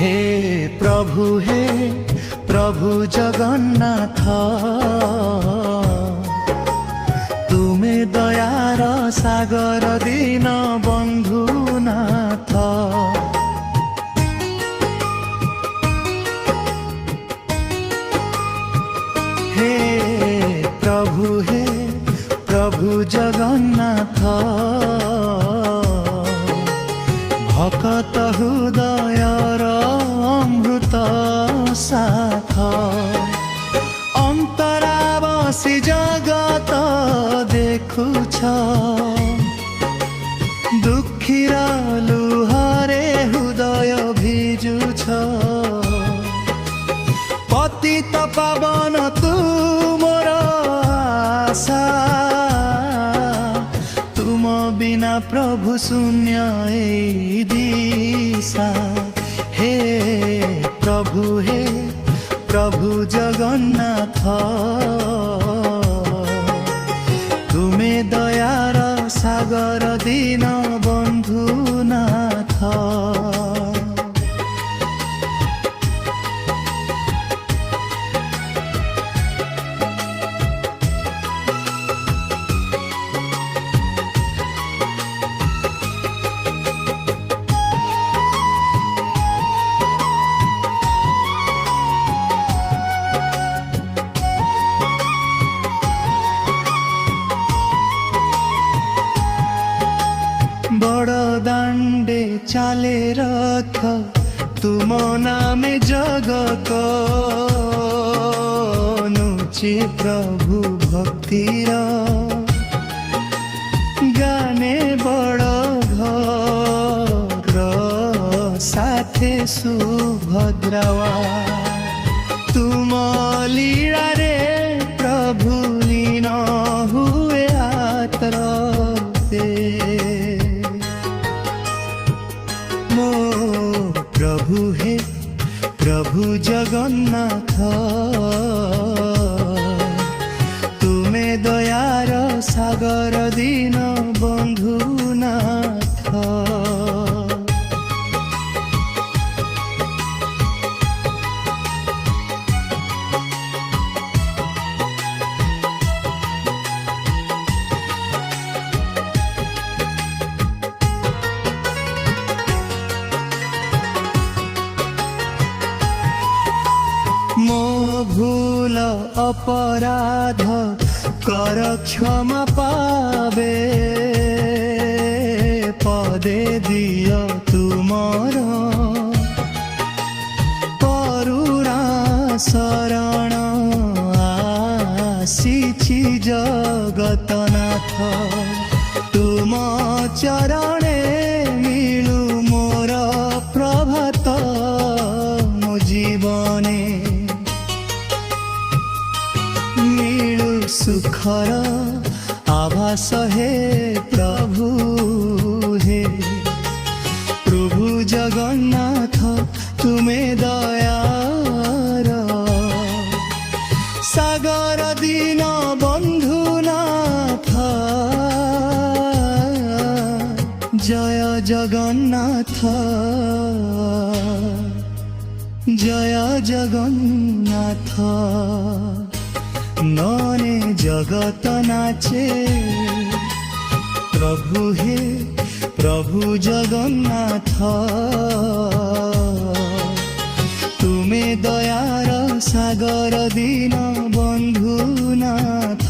हे प्रभु जगन्नाथ, तुमे दयार सागर दीन बंधुनाथ। हे प्रभु जगन्नाथ, भकत हृदयर अमृत साथ। अंतरावासी जगत देखुछ, दुखीर लुहरे हृदय भिजुछ। पतित पावन तुमर आशा, तुम बिना प्रभु शून्य ए दिशा। हे प्रभु जगन्नाथ, तुमे दयार सागर दीन बंधुनाथ। बड़ दांडे चाले रथ, तुम नामे जगत नुचे प्रभु भक्तिर। गाने बड़ घर साथे सुभद्रावा, तुम लीला रे प्रभु लीन हुए आतर पे। प्रभु जगन्नाथ, तुमे दयार सागर दीन बंधुनाथ। मो भूल अपराध कर क्षमा पावे, पदे दियो तुमर करुणा शरण। आसीछि जगतनाथ, तुम चरणे मिलु मोर प्रभात। मो जीवने सुखर आभास हे प्रभु। हे प्रभु जगन्नाथ, तुमे दयार सागर दीन बंधुनाथ। जय जगन्नाथ, जय जगन्नाथ। नने जगत नाचे प्रभु जगन्नाथ, तुमे दयार सागर दीन बंधुनाथ।